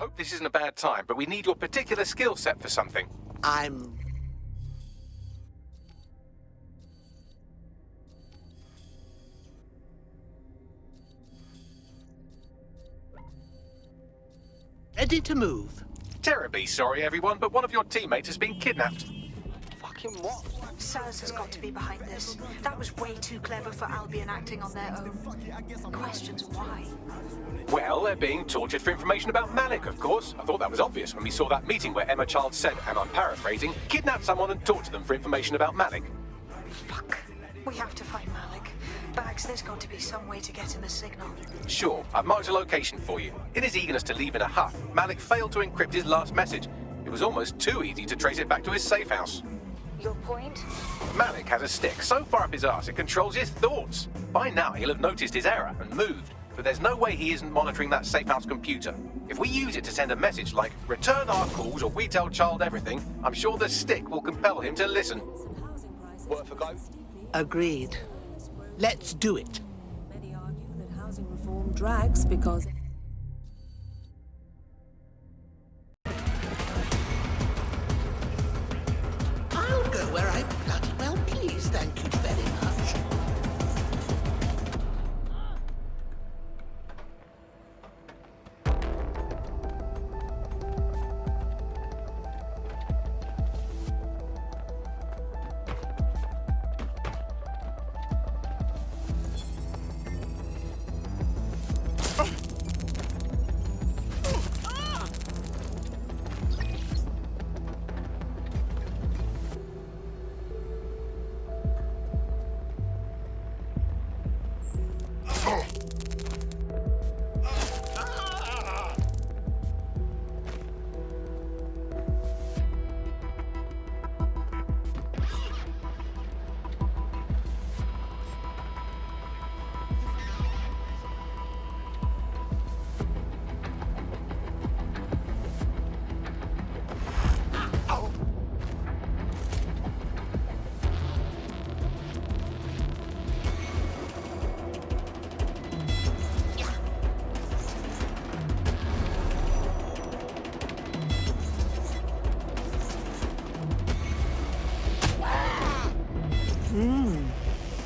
hope this isn't a bad time, but we need your particular skill set for something. I'm... ready to move. Terribly sorry, everyone, but one of your teammates has been kidnapped. Fucking what? Saz has got to be behind this. That was way too clever for Albion acting on their own. Questions why? Well, they're being tortured for information about Malik, of course. I thought that was obvious when we saw that meeting where Emma Child said, and I'm paraphrasing, kidnap someone and torture them for information about Malik. Fuck. We have to find Malik. Bags, there's got to be some way to get him a signal. Sure, I've marked a location for you. In his eagerness to leave in a huff, Malik failed to encrypt his last message. It was almost too easy to trace it back to his safe house. Your point? Malik has a stick so far up his arse it controls his thoughts. By now he'll have noticed his error and moved, but there's no way he isn't monitoring that safe house computer. If we use it to send a message like, return our calls or we tell Child everything, I'm sure the stick will compel him to listen. Worth a go? Agreed. Let's do it. Many argue that housing reform drags because... I'll go where I bloody well please, thank you very much.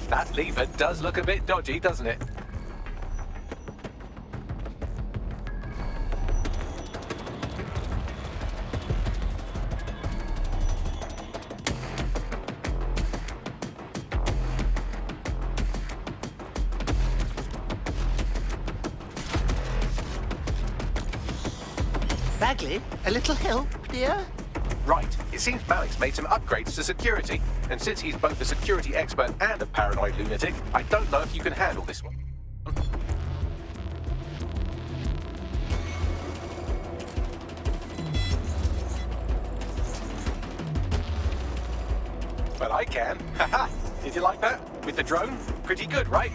That lever does look a bit dodgy, doesn't it? Bagley, a little help, dear? Right, it seems Malik's made some upgrades to security, and since he's both a security expert and a paranoid lunatic, I don't know if you can handle this one. Well, I can. Haha! Did you like that? With the drone? Pretty good, right?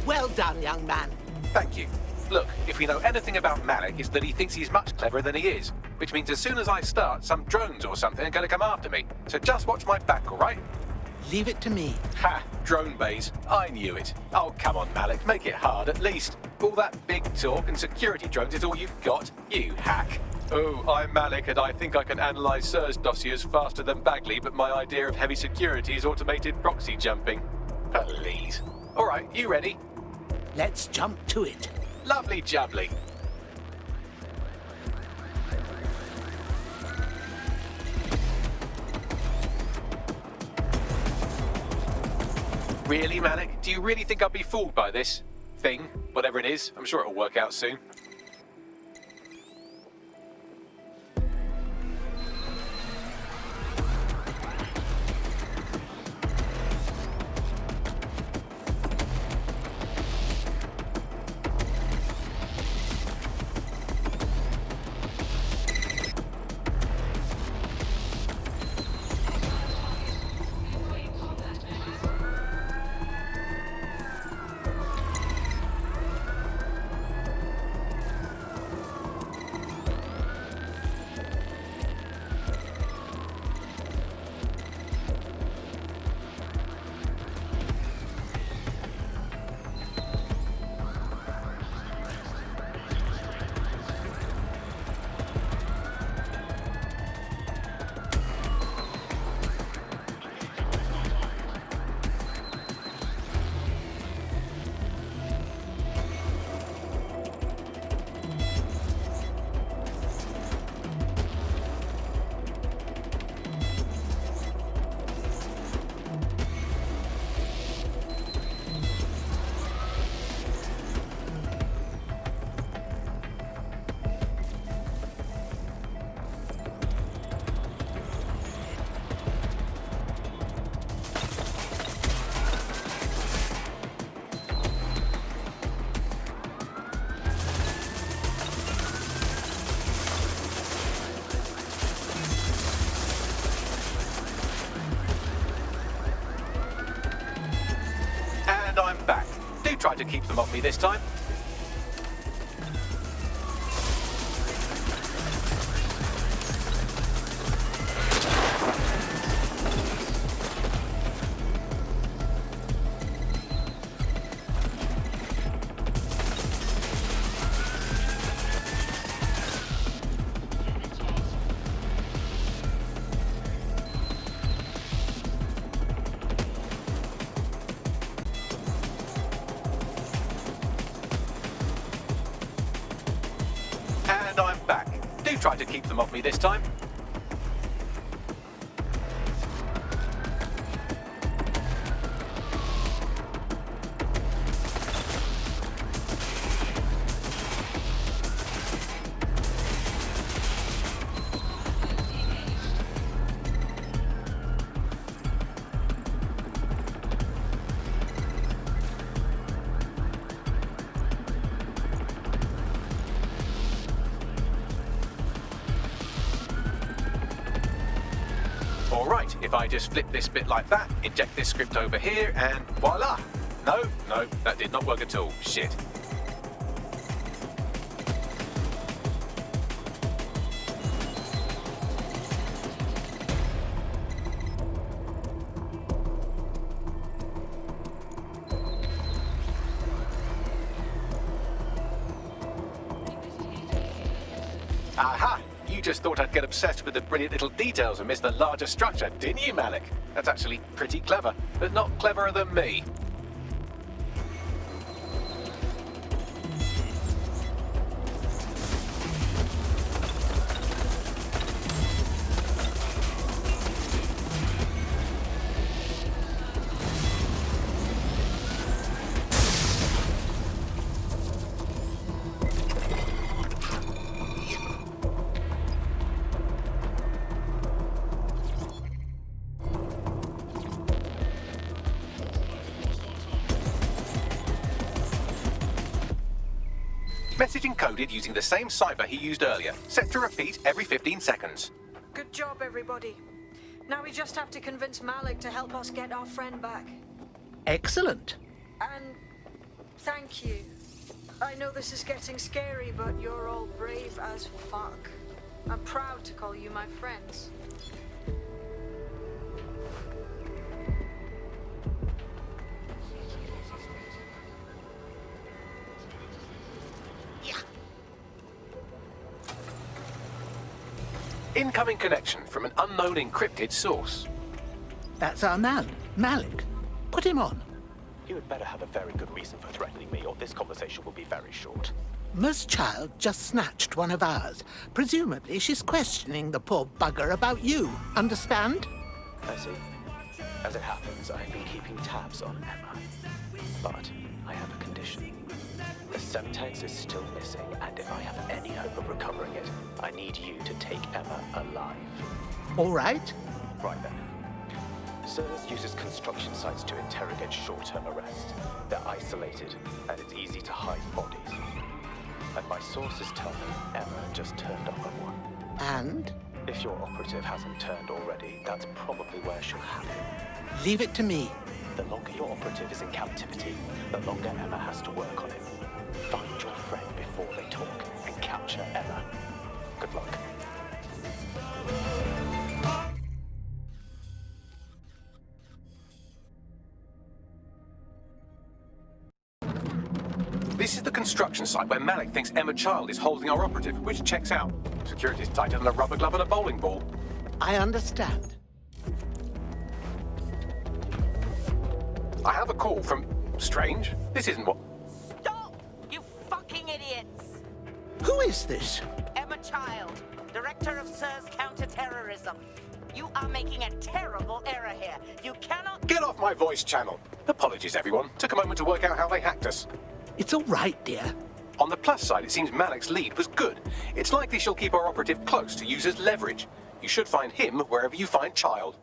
Well done, young man. Thank you. Look, if we know anything about Malik, it's that he thinks he's much cleverer than he is. Which means as soon as I start, some drones or something are going to come after me. So just watch my back, all right? Leave it to me. Ha! Drone bays. I knew it. Oh, come on, Malik. Make it hard, at least. All that big talk and security drones is all you've got, you hack. Oh, I'm Malik, and I think I can analyze Sir's dossiers faster than Bagley, but my idea of heavy security is automated proxy jumping. Please. All right, you ready? Let's jump to it. Lovely jubbly. Really, Malik? Do you really think I'll be fooled by this thing? Whatever it is, I'm sure it'll work out soon. to keep them off me this time. And I'm back. Do try to keep them off me this time. Alright, if I just flip this bit like that, inject this script over here, and voila! No, that did not work at all. Shit. Aha! You just thought I'd get obsessed with the brilliant little details and miss the larger structure, didn't you, Malik? That's actually pretty clever, but not cleverer than me. Message encoded using the same cipher he used earlier, set to repeat every 15 seconds. Good job, everybody. Now we just have to convince Malik to help us get our friend back. Excellent. And thank you. I know this is getting scary, but you're all brave as fuck. I'm proud to call you my friends. Incoming connection from an unknown encrypted source. That's our man, Malik. Put him on. You had better have a very good reason for threatening me, or this conversation will be very short. Emma's child just snatched one of ours. Presumably she's questioning the poor bugger about you. Understand? I see. As it happens, I've been keeping tabs on Emma. But I have a condition. The Semtex is still missing, and if I have any hope of recovering it, I need you to take Emma alive. All right. Right then. Cernus uses construction sites to interrogate short-term arrest. They're isolated, and it's easy to hide bodies. And my sources tell me Emma just turned up on one. And? If your operative hasn't turned already, that's probably where she'll have him. Leave it to me. The longer your operative is in captivity, the longer Emma has to work on him. Find your friend before they talk, and capture Emma. Good luck. This is the construction site where Malik thinks Emma Child is holding our operative, which checks out. Security's tighter than a rubber glove and a bowling ball. I understand. I have a call from... Strange. This isn't what... Stop, you fucking idiots! Who is this? Emma Child, Director of SIR's Counter-Terrorism. You are making a terrible error here. You cannot... Get off my voice channel. Apologies, everyone. Took a moment to work out how they hacked us. It's all right, dear. On the plus side, it seems Malik's lead was good. It's likely she'll keep our operative close to use as leverage. You should find him wherever you find Child.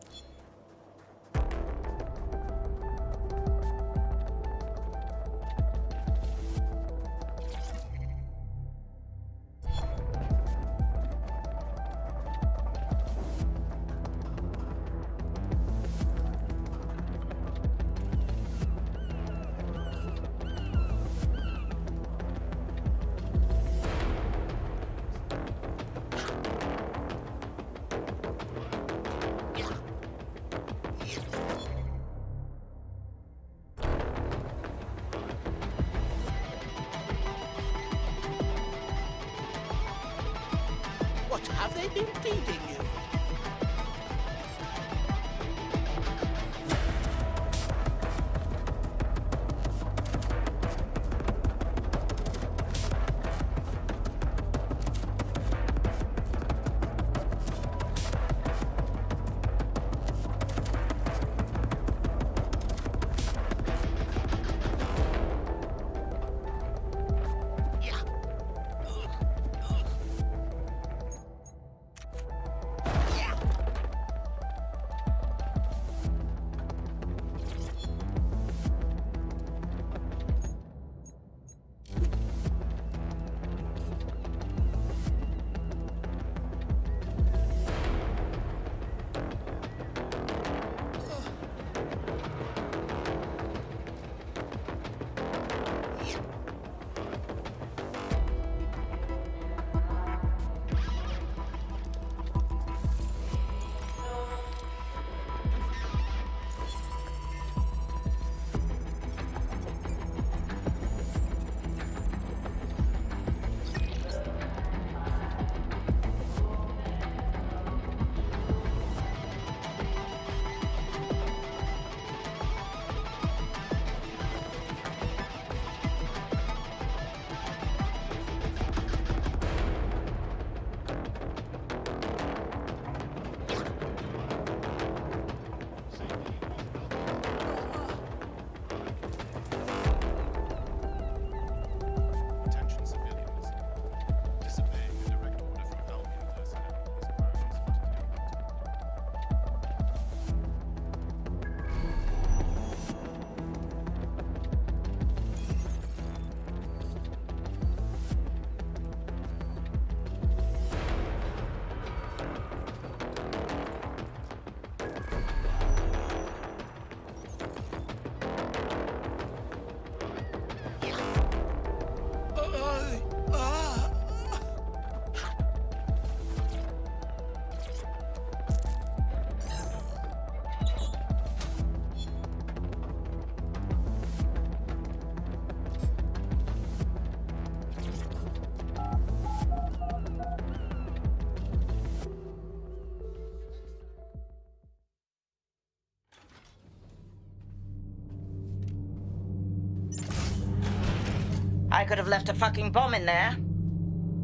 I could have left a fucking bomb in there.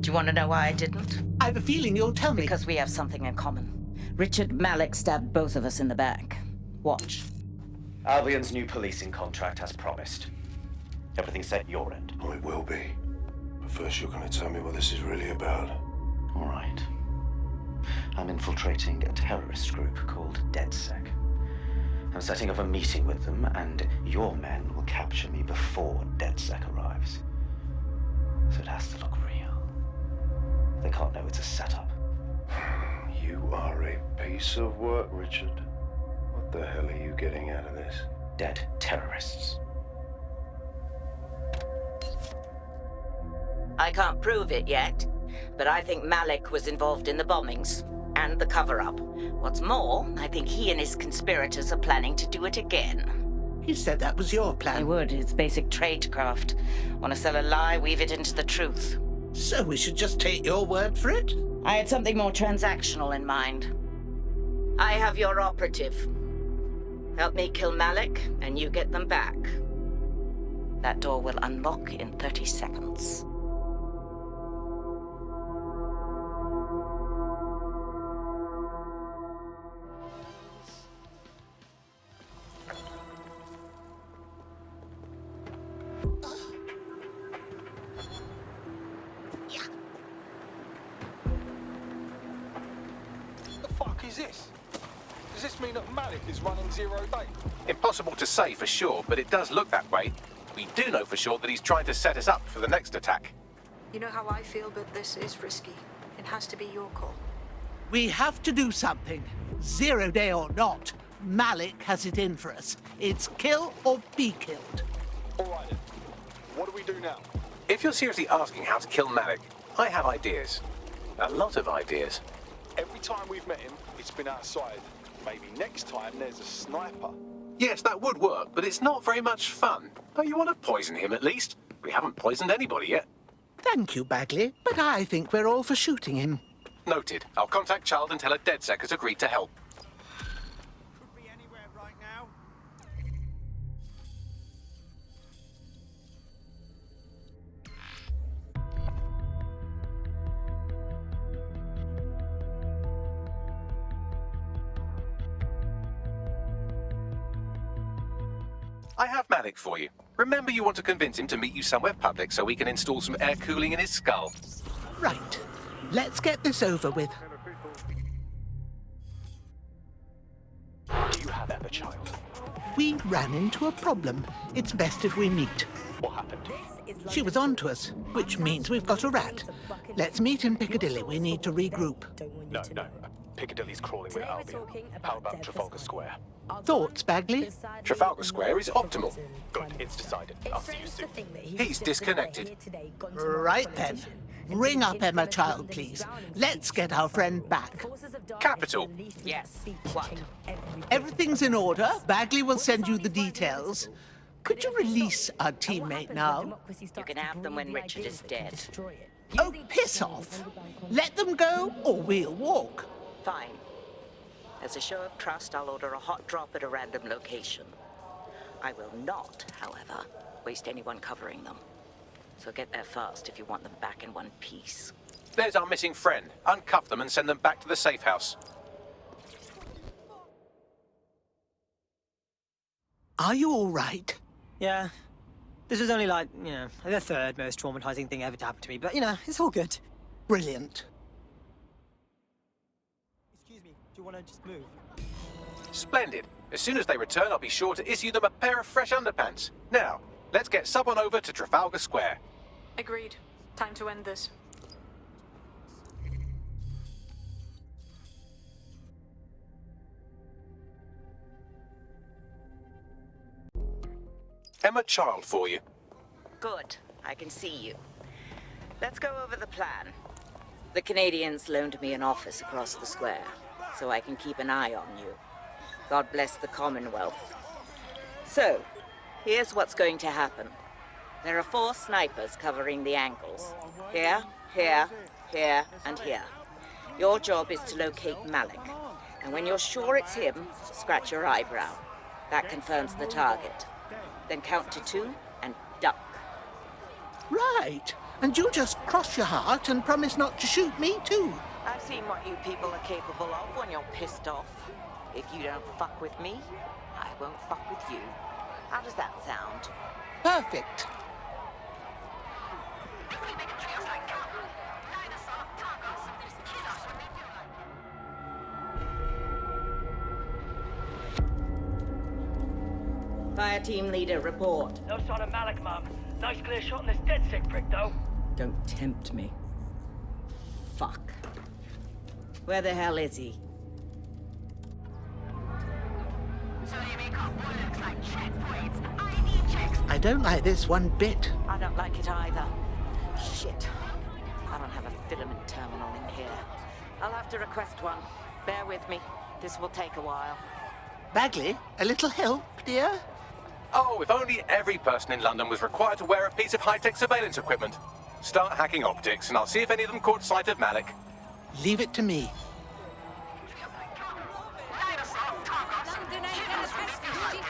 Do you want to know why I didn't? I have a feeling you'll tell me. Because we have something in common. Richard Malik stabbed both of us in the back. Watch. Albion's new policing contract has promised. Everything's set at your end. Oh, it will be. But first you're going to tell me what this is really about. All right. I'm infiltrating a terrorist group called DedSec. I'm setting up a meeting with them, and your men will capture me before DedSec arrives. So it has to look real. They can't know it's a setup. You are a piece of work, Richard. What the hell are you getting out of this? Dead terrorists. I can't prove it yet, but I think Malik was involved in the bombings and the cover-up. What's more, I think he and his conspirators are planning to do it again. He said that was your I plan. would. It's basic tradecraft. Want to sell a lie, weave it into the truth. So we should just take your word for it? I had something more transactional in mind. I have your operative. Help me kill Malik, and you get them back. That door will unlock in 30 seconds. What the fuck is this? Does this mean that Malik is running 0 day? Impossible to say for sure, but it does look that way. We do know for sure that he's trying to set us up for the next attack. You know how I feel, but this is risky. It has to be your call. We have to do something. 0 day or not, Malik has it in for us. It's kill or be killed. All right then. What do we do now? If you're seriously asking how to kill Malik, I have ideas. A lot of ideas. Every time we've met him, it's been outside. Maybe next time there's a sniper. Yes, that would work, but it's not very much fun. Oh, you want to poison him at least? We haven't poisoned anybody yet. Thank you, Bagley, but I think we're all for shooting him. Noted. I'll contact Child and tell her DedSec has agreed to help. Could be anywhere right now. I have Malik for you. Remember, you want to convince him to meet you somewhere public so we can install some air cooling in his skull. Right. Let's get this over with. Do you have Emma, child? We ran into a problem. It's best if we meet. What happened? She was on to us, which means we've got a rat. Let's meet in Piccadilly. We need to regroup. No. Piccadilly's crawling with Albion. How about Trafalgar Square? Thoughts, Bagley? Trafalgar Square is optimal. Good, it's decided. I'll see you soon. He's disconnected. Right then. Ring up Emma Child, please. Let's get our friend back. Capital. Yes. What? Everything's in order. Bagley will send you the details. Could you release our teammate now? You can have them when Richard is dead. Oh, piss off. Let them go, or we'll walk. Fine. As a show of trust, I'll order a hot drop at a random location. I will not, however, waste anyone covering them. So get there fast if you want them back in one piece. There's our missing friend. Uncuff them and send them back to the safe house. Are you all right? Yeah. This was only like, the third most traumatizing thing ever to happen to me, but, it's all good. Brilliant. Excuse me, do you want to just move? Splendid. As soon as they return, I'll be sure to issue them a pair of fresh underpants. Now, let's get someone over to Trafalgar Square. Agreed. Time to end this. Emma Child for you. Good. I can see you. Let's go over the plan. The Canadians loaned me an office across the square, so I can keep an eye on you. God bless the Commonwealth. So, here's what's going to happen. There are 4 snipers covering the angles. Here, here, here, and here. Your job is to locate Malik. And when you're sure it's him, scratch your eyebrow. That confirms the target. Then count to 2 and duck. Right. And you just cross your heart and promise not to shoot me too. I've seen what you people are capable of when you're pissed off. If you don't fuck with me, I won't fuck with you. How does that sound? Perfect. Fire team leader, report. No sign of Malik, Mum. Nice clear shot on this dead sick prick, though. Don't tempt me. Fuck. Where the hell is he? I don't like this one bit. I don't like it either. Shit. I don't have a filament terminal in here. I'll have to request one. Bear with me. This will take a while. Bagley, a little help, dear? Oh, if only every person in London was required to wear a piece of high-tech surveillance equipment. Start hacking optics, and I'll see if any of them caught sight of Malik. Leave it to me.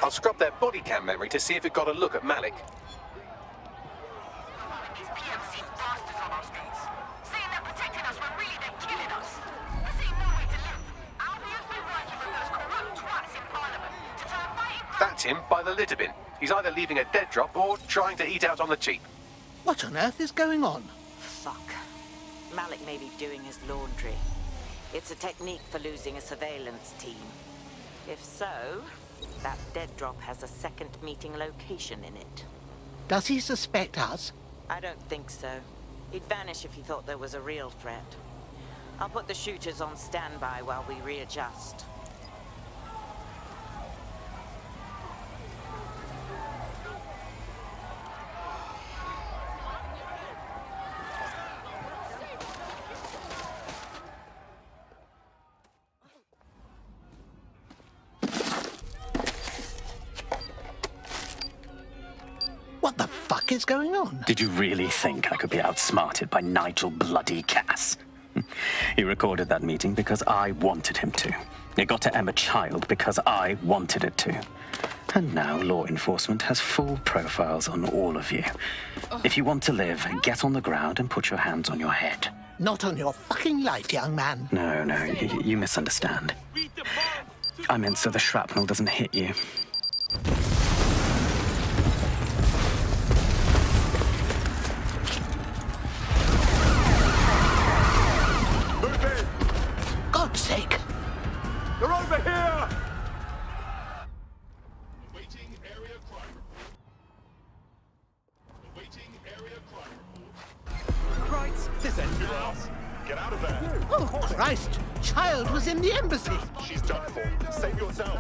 I'll scrub their body cam memory to see if it got a look at Malik. That's him by the litter bin. He's either leaving a dead drop or trying to eat out on the cheap. What on earth is going on? Fuck. Malik may be doing his laundry. It's a technique for losing a surveillance team. If so, that dead drop has a second meeting location in it. Does he suspect us? I don't think so. He'd vanish if he thought there was a real threat. I'll put the shooters on standby while we readjust. What the fuck is going on? Did you really think I could be outsmarted by Nigel bloody Cass? He recorded that meeting because I wanted him to. It got to Emma Child because I wanted it to. And now law enforcement has full profiles on all of you. If you want to live, get on the ground and put your hands on your head. Not on your fucking life, young man. No, you misunderstand. I meant so the shrapnel doesn't hit you. God's sake! They're over here! Awaiting area crime report. Awaiting area crime report. Right, this ends now. Get out of there. Oh, Christ! Child was in the embassy. She's done for. Save yourself.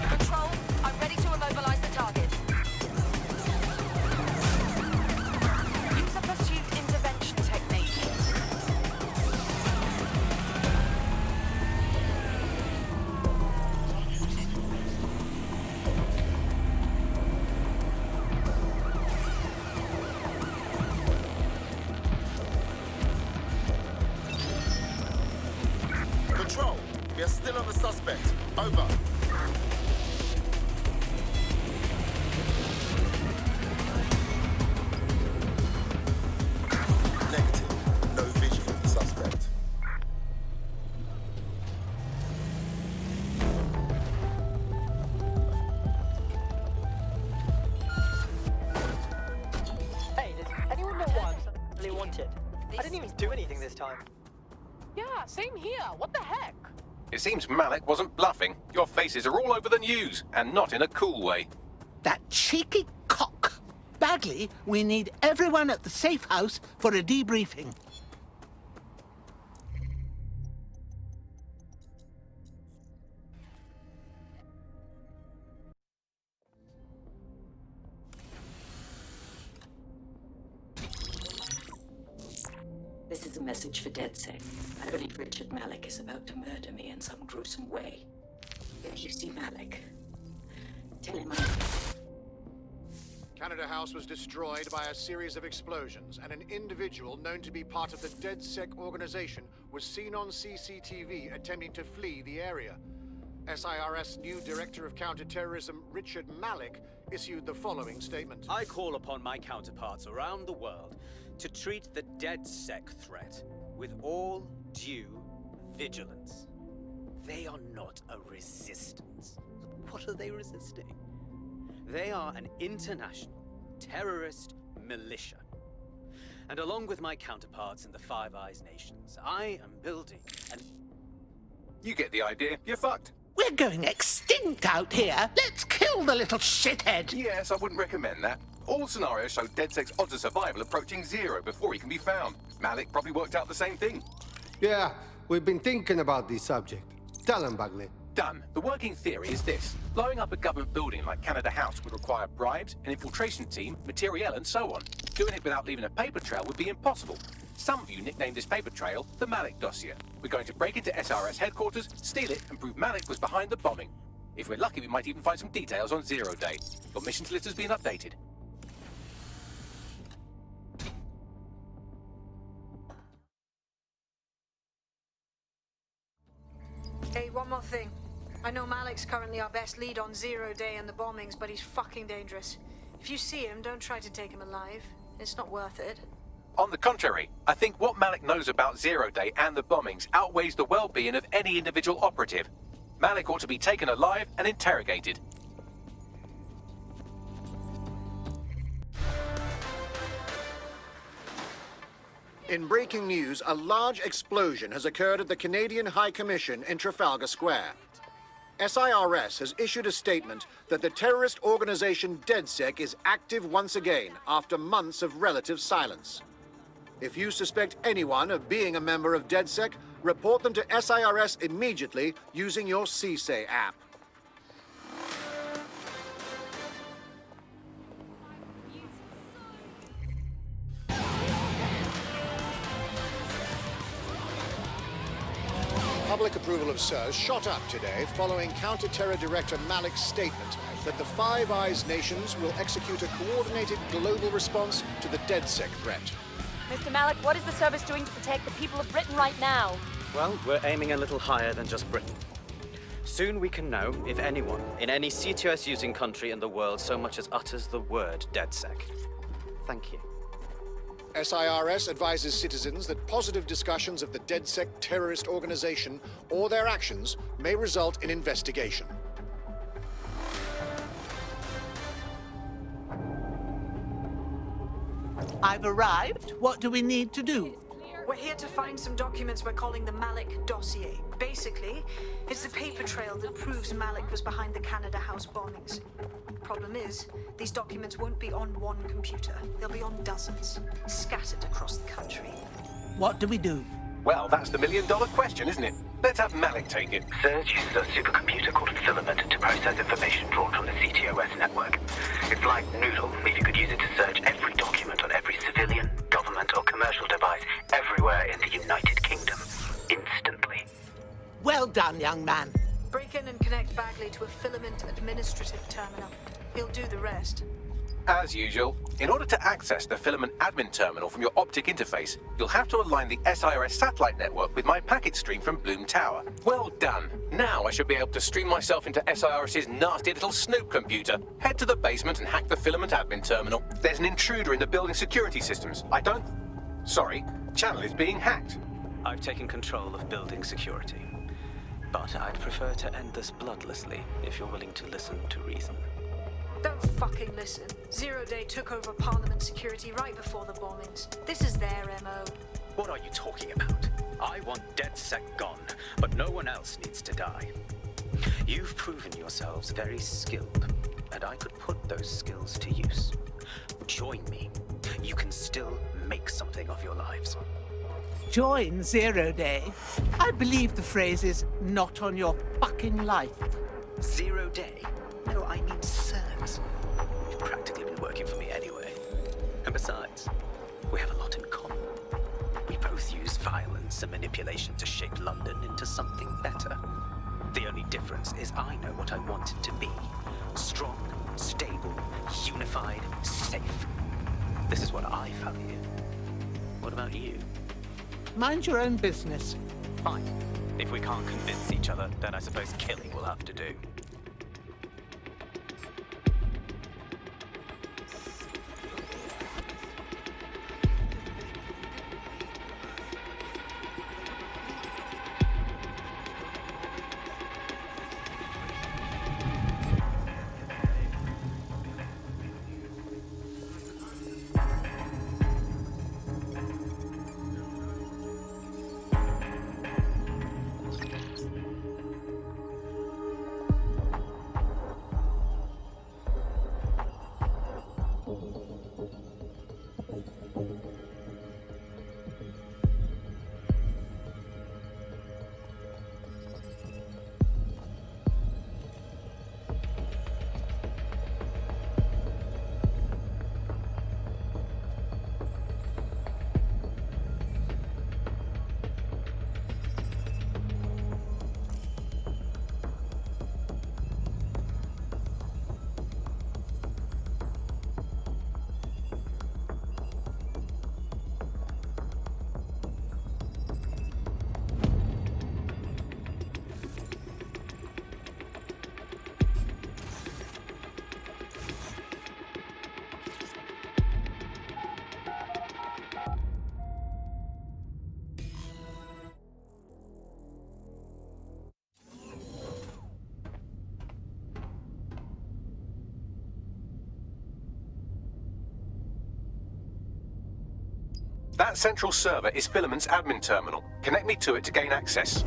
Control, I'm ready to immobilize the target. Use a pursuit intervention technique. Control, we are still on the suspect. Over. Negative. No vision of the suspect. Hey, does anyone know why I'm suddenly wanted? I didn't even do anything this time. Yeah, same here. What the heck? It seems Malik wasn't bluffing. Your faces are all over the news, and not in a cool way. That cheeky cock. Bagley, we need everyone at the safe house for a debriefing. This is a message for DedSec. I believe Richard Malik is about to murder me in some gruesome way. If you see Malik, tell him Canada House was destroyed by a series of explosions, and an individual known to be part of the DedSec organization was seen on CCTV attempting to flee the area. SIRS new Director of Counterterrorism, Richard Malik, issued the following statement. I call upon my counterparts around the world to treat the DedSec threat with all due vigilance. They are not a resistance. What are they resisting? They are an international terrorist militia. And along with my counterparts in the Five Eyes nations, I am building an... You get the idea. You're fucked. We're going extinct out here. Let's kill the little shithead. Yes, I wouldn't recommend that. All scenarios show DedSec's odds of survival approaching 0 before he can be found. Malik probably worked out the same thing. Yeah, we've been thinking about this subject. Tell him, Bagley. Done. The working theory is this. Blowing up a government building like Canada House would require bribes, an infiltration team, materiel, and so on. Doing it without leaving a paper trail would be impossible. Some of you nicknamed this paper trail the Malik dossier. We're going to break into SRS headquarters, steal it, and prove Malik was behind the bombing. If we're lucky, we might even find some details on Zero Day. Your missions list has been updated. Hey, one more thing. I know Malik's currently our best lead on Zero Day and the bombings, but he's fucking dangerous. If you see him, don't try to take him alive. It's not worth it. On the contrary, I think what Malik knows about Zero Day and the bombings outweighs the well-being of any individual operative. Malik ought to be taken alive and interrogated. In breaking news, a large explosion has occurred at the Canadian High Commission in Trafalgar Square. SIRS has issued a statement that the terrorist organization DedSec is active once again after months of relative silence. If you suspect anyone of being a member of DedSec, report them to SIRS immediately using your CSAY app. Public approval of SIRS shot up today following Counter-Terror Director Malik's statement that the Five Eyes nations will execute a coordinated global response to the DedSec threat. Mr. Malik, what is the service doing to protect the people of Britain right now? Well, we're aiming a little higher than just Britain. Soon we can know if anyone in any CTOS-using country in the world so much as utters the word DedSec. Thank you. SIRS advises citizens that positive discussions of the DedSec terrorist organization or their actions may result in investigation. I've arrived. What do we need to do? We're here to find some documents we're calling the Malik dossier. Basically, it's the paper trail that proves Malik was behind the Canada House bombings. Problem is, these documents won't be on one computer. They'll be on dozens, scattered across the country. What do we do? Well, that's the million-dollar question, isn't it? Let's have Malik take it. SIRS uses a supercomputer called Filament to process information drawn from the CTOS network. It's like Noodle, if you could use it to search every document on every civilian, government or commercial device everywhere in the United Kingdom, instantly. Well done, young man. Break in and connect Bagley to a Filament administrative terminal. He'll do the rest. As usual, in order to access the Filament admin terminal from your optic interface, you'll have to align the SIRS satellite network with my packet stream from Bloom Tower. Well done. Now I should be able to stream myself into SIRS's nasty little Snoop computer. Head to the basement and hack the Filament admin terminal. There's an intruder in the building security systems. Sorry, channel is being hacked. I've taken control of building security. But I'd prefer to end this bloodlessly if you're willing to listen to reason. Don't fucking listen. Zero Day took over Parliament security right before the bombings. This is their MO. What are you talking about? I want DedSec gone, but no one else needs to die. You've proven yourselves very skilled, and I could put those skills to use. Join me. You can still make something of your lives. Join Zero Day. I believe the phrase is not on your fucking life. Zero Day? No, I mean SIRS. You've practically been working for me anyway. And besides, we have a lot in common. We both use violence and manipulation to shape London into something better. The only difference is I know what I want it to be, Strong, stable, unified, safe. This is what I value. What about you? Mind your own business. Fine. If we can't convince each other, then I suppose killing will have to do. That central server is Filament's admin terminal. Connect me to it to gain access.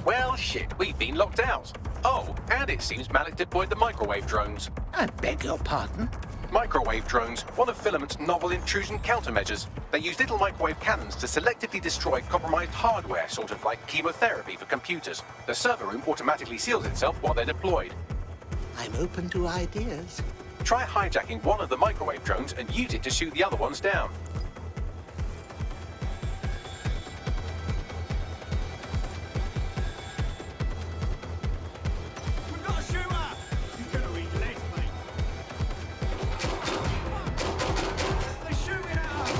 Well, shit, we've been locked out. Oh, and it seems Malik deployed the microwave drones. I beg your pardon? Microwave drones, one of Filament's novel intrusion countermeasures. They use little microwave cannons to selectively destroy compromised hardware, sort of like chemotherapy for computers. The server room automatically seals itself while they're deployed. I'm open to ideas. Try hijacking one of the microwave drones and use it to shoot the other ones down. We've got a shooter! He's gonna eat legs, mate. They're shooting at us!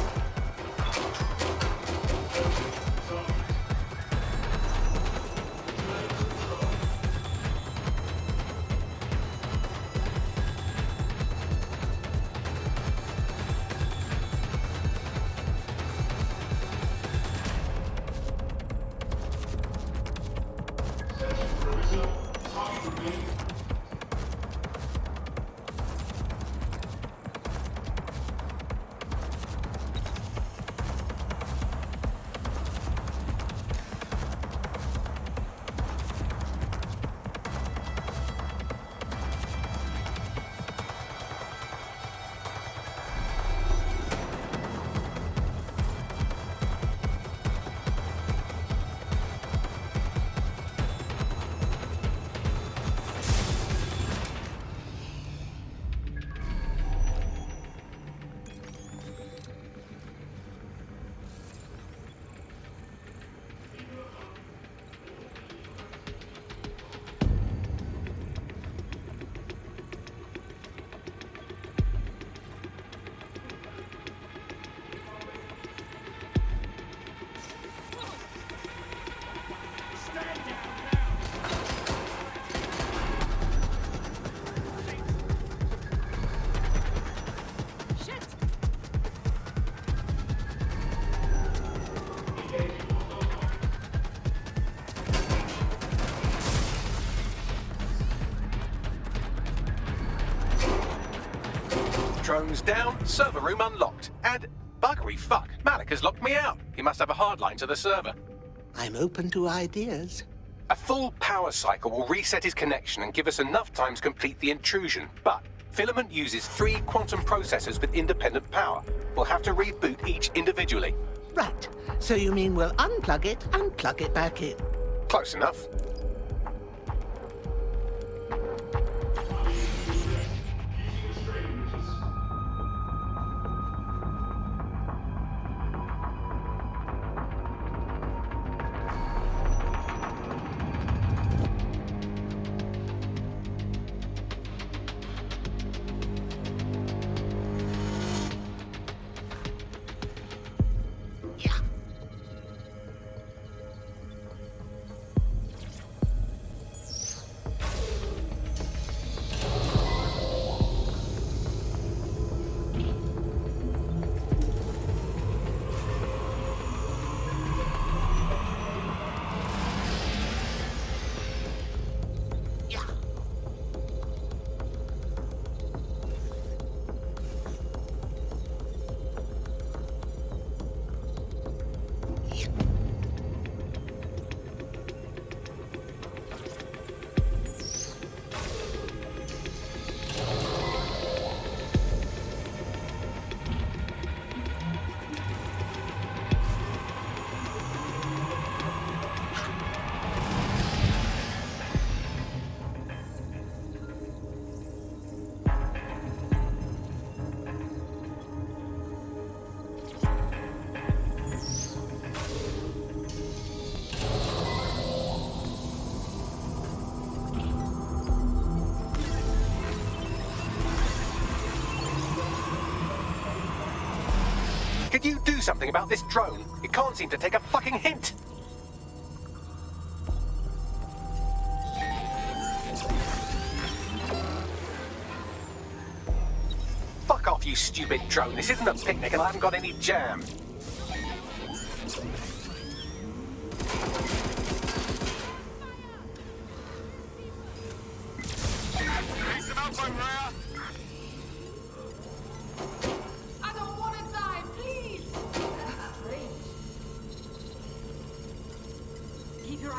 Drones down, server room unlocked. And buggery fuck, Malik has locked me out. He must have a hard line to the server. I'm open to ideas. A full power cycle will reset his connection and give us enough time to complete the intrusion. But Filament uses 3 quantum processors with independent power. We'll have to reboot each individually. Right. So you mean we'll unplug it and plug it back in? Close enough. Could you do something about this drone? It can't seem to take a fucking hint. Fuck off, you stupid drone. This isn't a picnic and I haven't got any jam.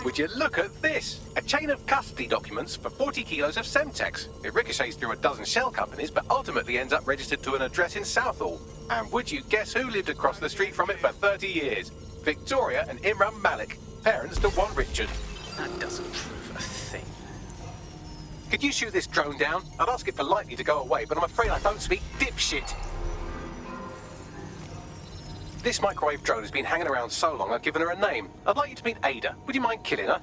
Would you look at this? A chain of custody documents for 40 kilos of Semtex. It ricochets through a dozen shell companies, but ultimately ends up registered to an address in Southall. And would you guess who lived across the street from it for 30 years? Victoria and Imran Malik, parents to one Richard. That doesn't prove a thing. Could you shoot this drone down? I'd ask it politely to go away, but I'm afraid I don't speak dipshit. This microwave drone has been hanging around so long I've given her a name. I'd like you to meet Ada. Would you mind killing her?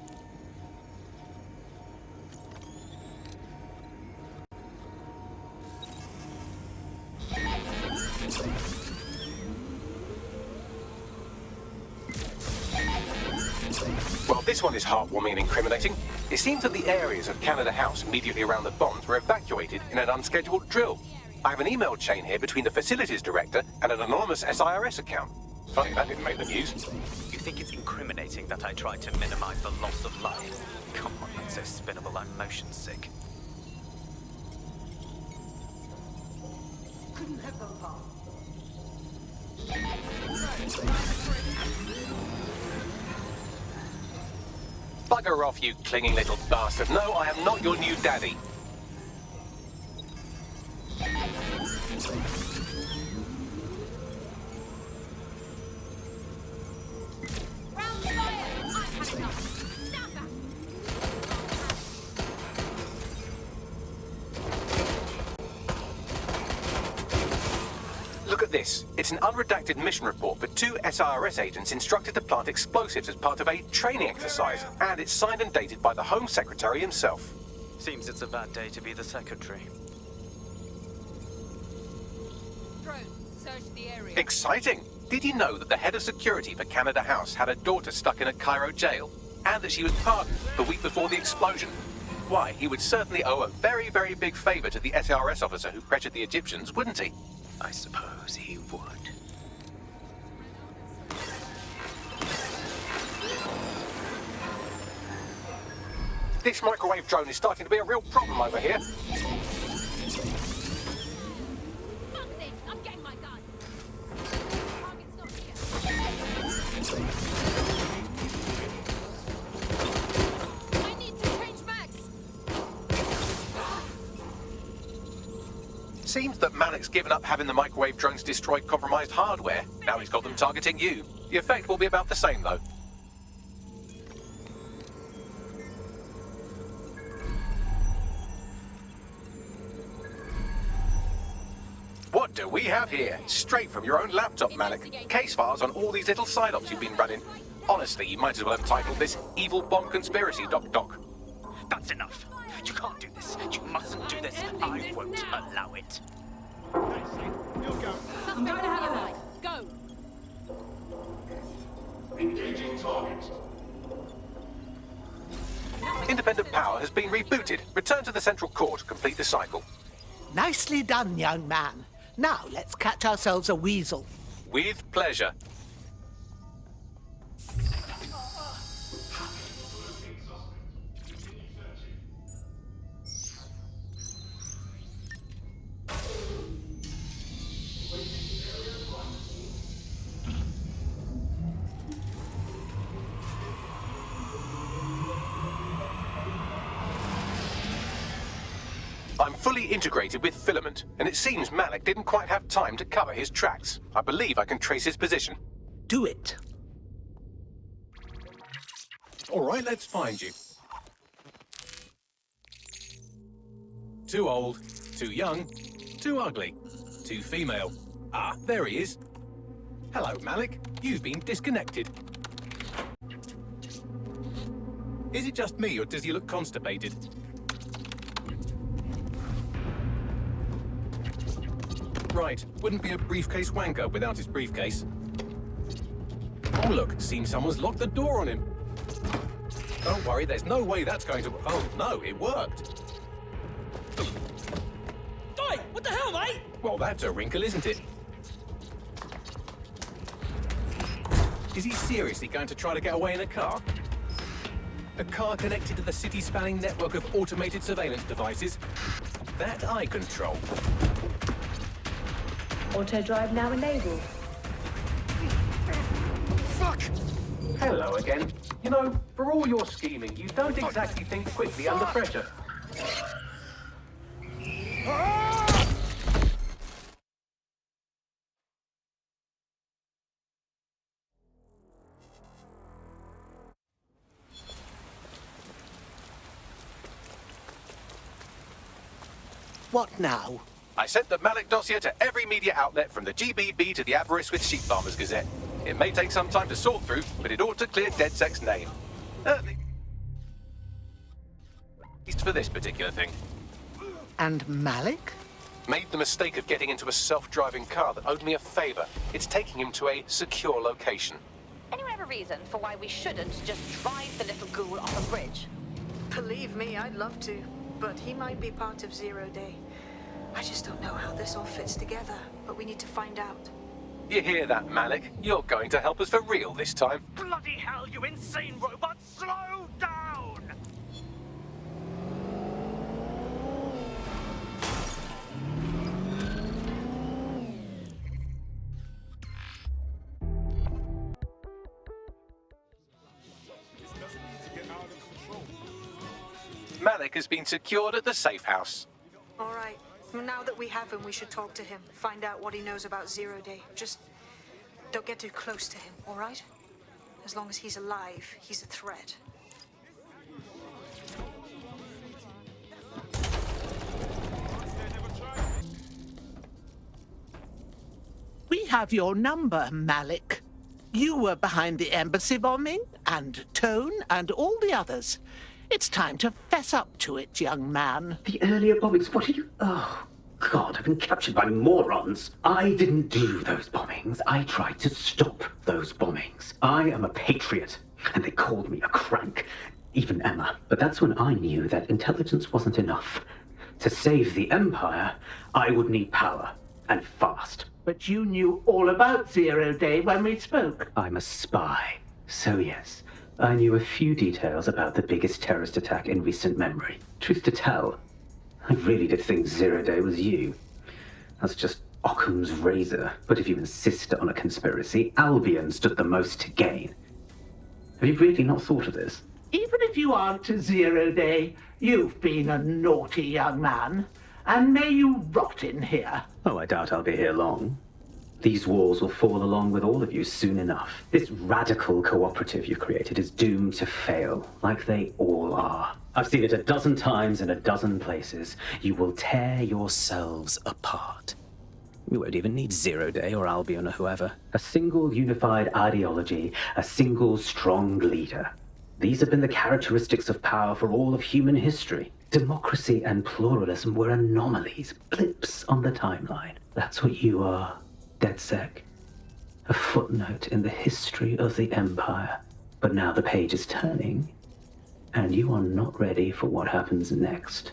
Well, this one is heartwarming and incriminating. It seems that the areas of Canada House immediately around the bombs were evacuated in an unscheduled drill. I have an email chain here between the facilities director and an anonymous SIRS account. Funny that didn't make the news. You think it's incriminating that I tried to minimize the loss of life? Come on, that's so spinnable, I'm motion sick. Couldn't have gone far. Bugger off, you clinging little bastard. No, I am not your new daddy. Look at this. It's an unredacted mission report for 2 SIRS agents instructed to plant explosives as part of a training exercise, and it's signed and dated by the Home Secretary himself. Seems it's a bad day to be the secretary. Drone, search the area. Exciting! Did you know that the head of security for Canada House had a daughter stuck in a Cairo jail? And that she was pardoned the week before the explosion? Why, he would certainly owe a very, very big favor to the SIRS officer who pressured the Egyptians, wouldn't he? I suppose he would. This microwave drone is starting to be a real problem over here. I'm getting my gun. Target's not here. I need to change mags. Seems that Malik's given up having the microwave drones destroy compromised hardware. Now he's got them targeting you. The effect will be about the same, though. What do we have here? Straight from your own laptop, Malik. Case files on all these little side-ops you've been running. Honestly, you might as well have titled this Evil Bomb Conspiracy, Doc. That's enough. You can't do this. You mustn't do this. I won't allow it. I'm going to have a night. Go! Engaging target. Independent power has been rebooted. Return to the central core to complete the cycle. Nicely done, young man. Now let's catch ourselves a weasel. With pleasure. I'm fully integrated with Filament, and it seems Malik didn't quite have time to cover his tracks. I believe I can trace his position. Do it. All right, let's find you. Too old, too young, too ugly, too female. Ah, there he is. Hello, Malik. You've been disconnected. Is it just me, or does he look constipated? Right, wouldn't be a briefcase wanker without his briefcase. Oh look, seems someone's locked the door on him. Don't worry, there's no way that's going to... Oh no, it worked. Oi, what the hell, mate? Well, that's a wrinkle, isn't it? Is he seriously going to try to get away in a car? A car connected to the city-spanning network of automated surveillance devices? That I control. Auto drive now enabled. Fuck! Hello again. You know, for all your scheming, you don't exactly think quickly under pressure. What now? I sent the Malik dossier to every media outlet from the GBB to the Aberystwyth Sheep Farmers Gazette. It may take some time to sort through, but it ought to clear DedSec's name. At least for this particular thing. And Malik? Made the mistake of getting into a self-driving car that owed me a favor. It's taking him to a secure location. Anyone have a reason for why we shouldn't just drive the little ghoul off a bridge? Believe me, I'd love to, but he might be part of Zero Day. I just don't know how this all fits together, but we need to find out. You hear that, Malik? You're going to help us for real this time. Bloody hell, you insane robot! Slow down! Malik has been secured at the safe house. All right. Now that we have him, we should talk to him. Find out what he knows about Zero Day. Just don't get too close to him, all right? As long as he's alive, he's a threat. We have your number, Malik. You were behind the embassy bombing, and Tone, and all the others. It's time to fess up to it, young man. The earlier bombings, what are you... Oh, God, I've been captured by morons. I didn't do those bombings. I tried to stop those bombings. I am a patriot, and they called me a crank. Even Emma. But that's when I knew that intelligence wasn't enough. To save the Empire, I would need power, and fast. But you knew all about Zero Day when we spoke. I'm a spy. So yes, I knew a few details about the biggest terrorist attack in recent memory. Truth to tell, I really did think Zero Day was you. That's just Occam's razor. But if you insist on a conspiracy, Albion stood the most to gain. Have you really not thought of this? Even if you aren't a Zero Day, you've been a naughty young man. and may you rot in here. Oh, I doubt I'll be here long. These walls will fall along with all of you soon enough. This radical cooperative you've created is doomed to fail, like they all are. I've seen it a dozen times in a dozen places. You will tear yourselves apart. You won't even need Zero Day or Albion or whoever. A single unified ideology, a single strong leader. These have been the characteristics of power for all of human history. Democracy and pluralism were anomalies, blips on the timeline. That's what you are, DedSec. A footnote in the history of the Empire. But now the page is turning, and you are not ready for what happens next.